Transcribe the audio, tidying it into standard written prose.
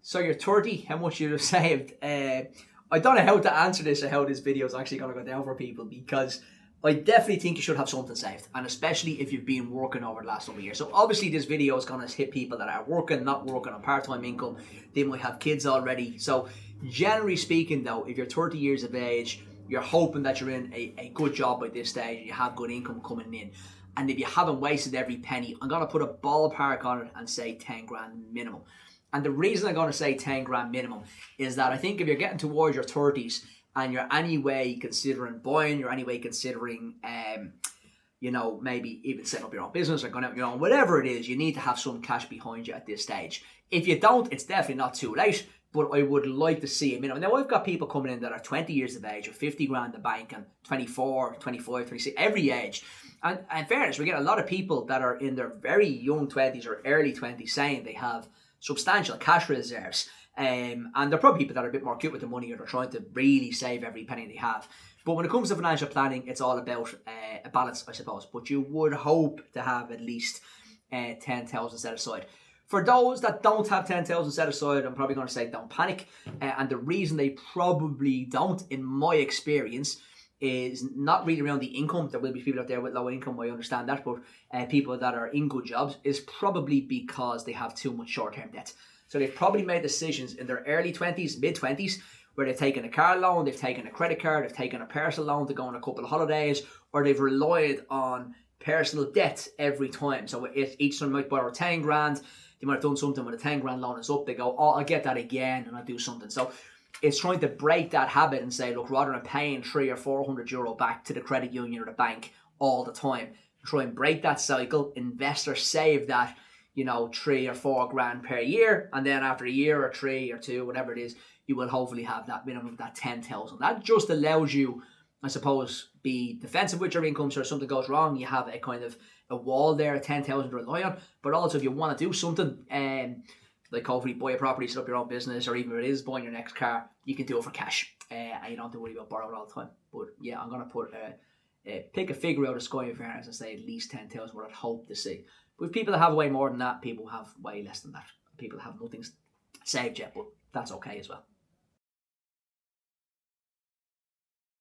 So you're 30, how much you'd have saved? I don't know how to answer this or how this video is actually going to go down for people, because I definitely think you should have something saved, and especially if you've been working over the last number of years. So obviously this video is going to hit people that are working, not working on part-time income. They might have kids already. So generally speaking though, if you're 30 years of age, you're hoping that you're in a good job by this stage and you have good income coming in. And if you haven't wasted every penny, I'm going to put a ballpark on it and say 10 grand minimum. And the reason I'm going to say 10 grand minimum is that I think if you're getting towards your 30s and you're anyway considering buying, you're anyway considering, maybe even setting up your own business or going out your own, whatever it is, you need to have some cash behind you at this stage. If you don't, it's definitely not too late, but I would like to see a minimum. Now, I've got people coming in that are 20 years of age or 50 grand in the bank and 24, 25, 26, every age. And in fairness, we get a lot of people that are in their very young 20s or early 20s saying they have substantial cash reserves, and they're probably people that are a bit more cute with the money, or they're trying to really save every penny they have. But when it comes to financial planning, it's all about a balance, I suppose. But you would hope to have at least 10,000 set aside. For those that don't have 10,000 set aside, I'm probably going to say don't panic. And the reason they probably don't, in my experience, is not really around the income. There will be people out there with low income, I understand that, but people that are in good jobs, is probably because they have too much short-term debt. So they've probably made decisions in their early 20s, mid-20s, where they've taken a car loan, they've taken a credit card, they've taken a personal loan to go on a couple of holidays, or they've relied on personal debt every time. So each time they might borrow 10 grand, they might have done something when the 10 grand loan is up, they go, oh, I'll get that again and I'll do something. So it's trying to break that habit and say, look, rather than paying 300 or 400 euro back to the credit union or the bank all the time, try and break that cycle, invest or save that, 3 or 4 grand per year. And then after a year or 3 or 2, whatever it is, you will hopefully have that minimum of that 10,000. That just allows you, I suppose, be defensive with your income. So if something goes wrong, you have a kind of a wall there, 10,000 to rely on. But also if you want to do something, like hopefully buy a property, set up your own business, or even if it is buying your next car, you can do it for cash, and you don't have to worry about borrowing all the time. But yeah, I'm going to put pick a figure out of sky in fairness and say at least 10,000, what I'd hope to see. But if people that have way more than that, people have way less than that. People have nothing saved yet, but that's okay as well.